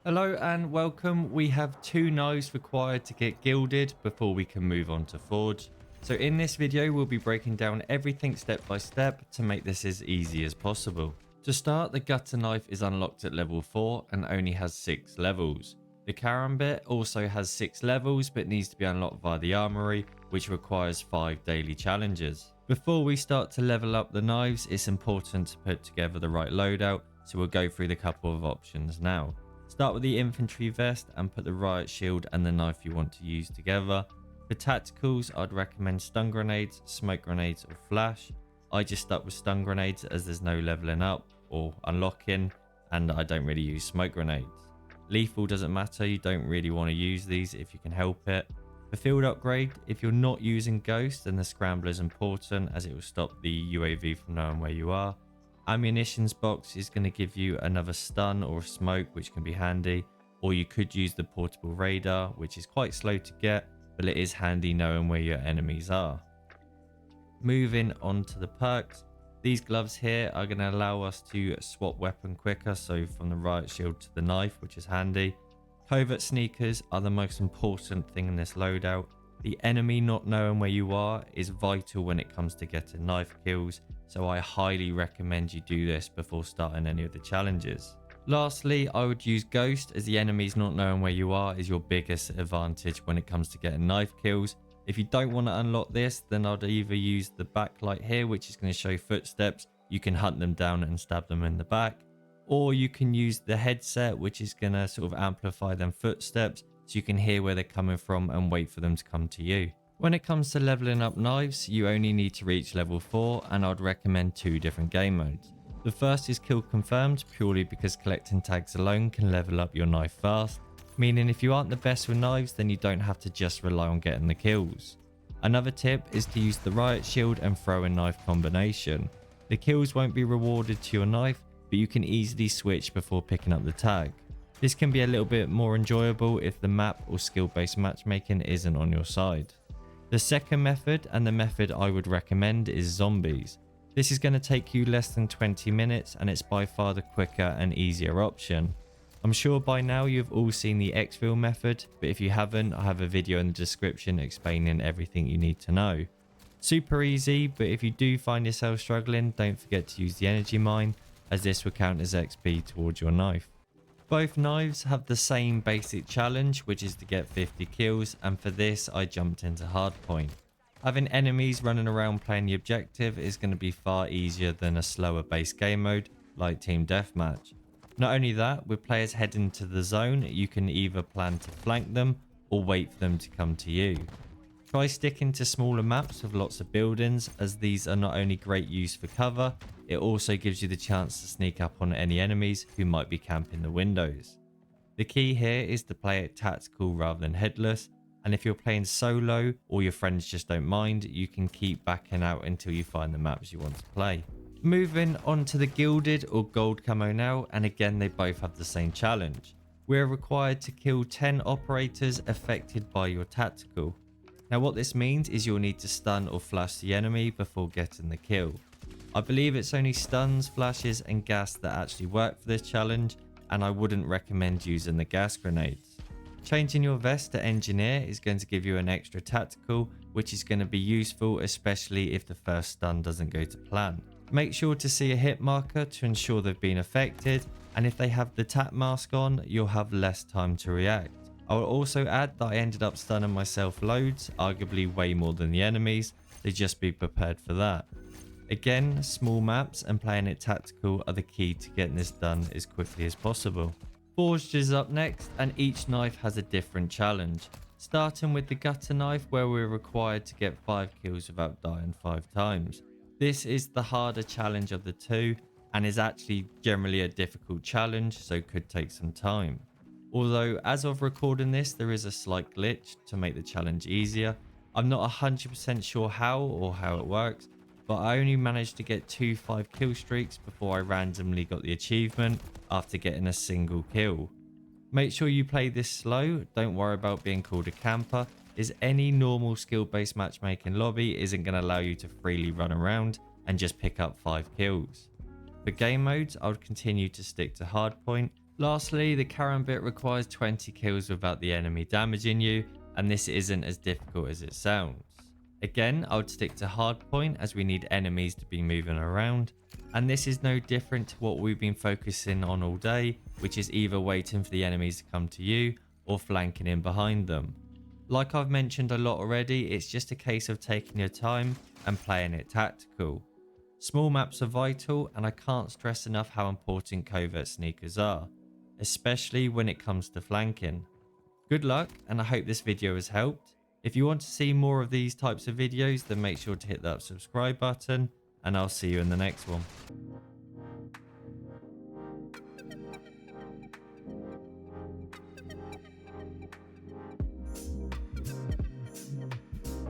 Hello and welcome. We have 2 knives required to get gilded before we can move on to forge. So in this video we'll be breaking down everything step by step to make this as easy as possible. To start, the gutter knife is unlocked at level 4 and only has 6 levels. The karambit also has 6 levels but needs to be unlocked via the armory, which requires 5 daily challenges. Before we start to level up the knives, it's important to put together the right loadout, so we'll go through the couple of options now. Start with the infantry vest and put the riot shield and the knife you want to use together. For tacticals, I'd recommend stun grenades, smoke grenades or flash. I just stuck with stun grenades as there's no leveling up or unlocking, and I don't really use smoke grenades. Lethal doesn't matter, you don't really want to use these if you can help it. For field upgrade, if you're not using ghost, then the scrambler is important as it will stop the UAV from knowing where you are. Ammunitions box is going to give you another stun or smoke, which can be handy, or you could use the portable radar, which is quite slow to get, but it is handy knowing where your enemies are. Moving on to the perks, these gloves here are going to allow us to swap weapon quicker, so from the riot shield to the knife, which is handy. Covert sneakers are the most important thing in this loadout. The enemy not knowing where you are is vital when it comes to getting knife kills, so I highly recommend you do this before starting any of the challenges. Lastly, I would use ghost, as the enemies not knowing where you are is your biggest advantage when it comes to getting knife kills. If you don't want to unlock this, then I'd either use the backlight here, which is going to show footsteps. You can hunt them down and stab them in the back. Or you can use the headset, which is going to sort of amplify them footsteps so you can hear where they're coming from and wait for them to come to you. When it comes to leveling up knives, you only need to reach level 4, and I'd recommend 2 different game modes. The first is kill confirmed, purely because collecting tags alone can level up your knife fast, meaning if you aren't the best with knives, then you don't have to just rely on getting the kills. Another tip is to use the riot shield and throwing knife combination. The kills won't be rewarded to your knife, but you can easily switch before picking up the tag. This can be a little bit more enjoyable if the map or skill-based matchmaking isn't on your side. The second method, and the method I would recommend, is zombies. This is going to take you less than 20 minutes and it's by far the quicker and easier option. I'm sure by now you've all seen the exfil method, but if you haven't, I have a video in the description explaining everything you need to know. Super easy, but if you do find yourself struggling, don't forget to use the energy mine, as this will count as XP towards your knife. Both knives have the same basic challenge, which is to get 50 kills, and for this I jumped into hardpoint. Having enemies running around playing the objective is going to be far easier than a slower base game mode like team deathmatch. Not only that, with players heading to the zone, you can either plan to flank them or wait for them to come to you. Try sticking to smaller maps with lots of buildings, as these are not only great use for cover, it also gives you the chance to sneak up on any enemies who might be camping the windows. The key here is to play it tactical rather than headless, and if you're playing solo or your friends just don't mind, you can keep backing out until you find the maps you want to play. Moving on to the gilded or gold camo now, and again they both have the same challenge. We're required to kill 10 operators affected by your tactical. Now what this means is you'll need to stun or flash the enemy before getting the kill. I believe it's only stuns, flashes and gas that actually work for this challenge, and I wouldn't recommend using the gas grenades. Changing your vest to engineer is going to give you an extra tactical, which is going to be useful especially if the first stun doesn't go to plan. Make sure to see a hit marker to ensure they've been affected, and if they have the tap mask on, you'll have less time to react. I will also add that I ended up stunning myself loads, arguably way more than the enemies, so just be prepared for that. Again, small maps and playing it tactical are the key to getting this done as quickly as possible. Forged is up next, and each knife has a different challenge. Starting with the gutter knife, where we're required to get 5 kills without dying 5 times. This is the harder challenge of the two, and is actually generally a difficult challenge, so could take some time. Although as of recording this, there is a slight glitch to make the challenge easier. I'm not 100% sure how it works, but I only managed to get 2 5 kill streaks before I randomly got the achievement after getting a single kill. Make sure you play this slow, don't worry about being called a camper, as any normal skill-based matchmaking lobby isn't going to allow you to freely run around and just pick up 5 kills. For game modes, I would continue to stick to hardpoint. Lastly, the Karambit requires 20 kills without the enemy damaging you, and this isn't as difficult as it sounds. Again, I would stick to hardpoint as we need enemies to be moving around, and this is no different to what we've been focusing on all day, which is either waiting for the enemies to come to you or flanking in behind them. Like I've mentioned a lot already, it's just a case of taking your time and playing it tactical. Small maps are vital, and I can't stress enough how important covert sneakers are, especially when it comes to flanking. Good luck, and I hope this video has helped. If you want to see more of these types of videos, then make sure to hit that subscribe button, and I'll see you in the next one.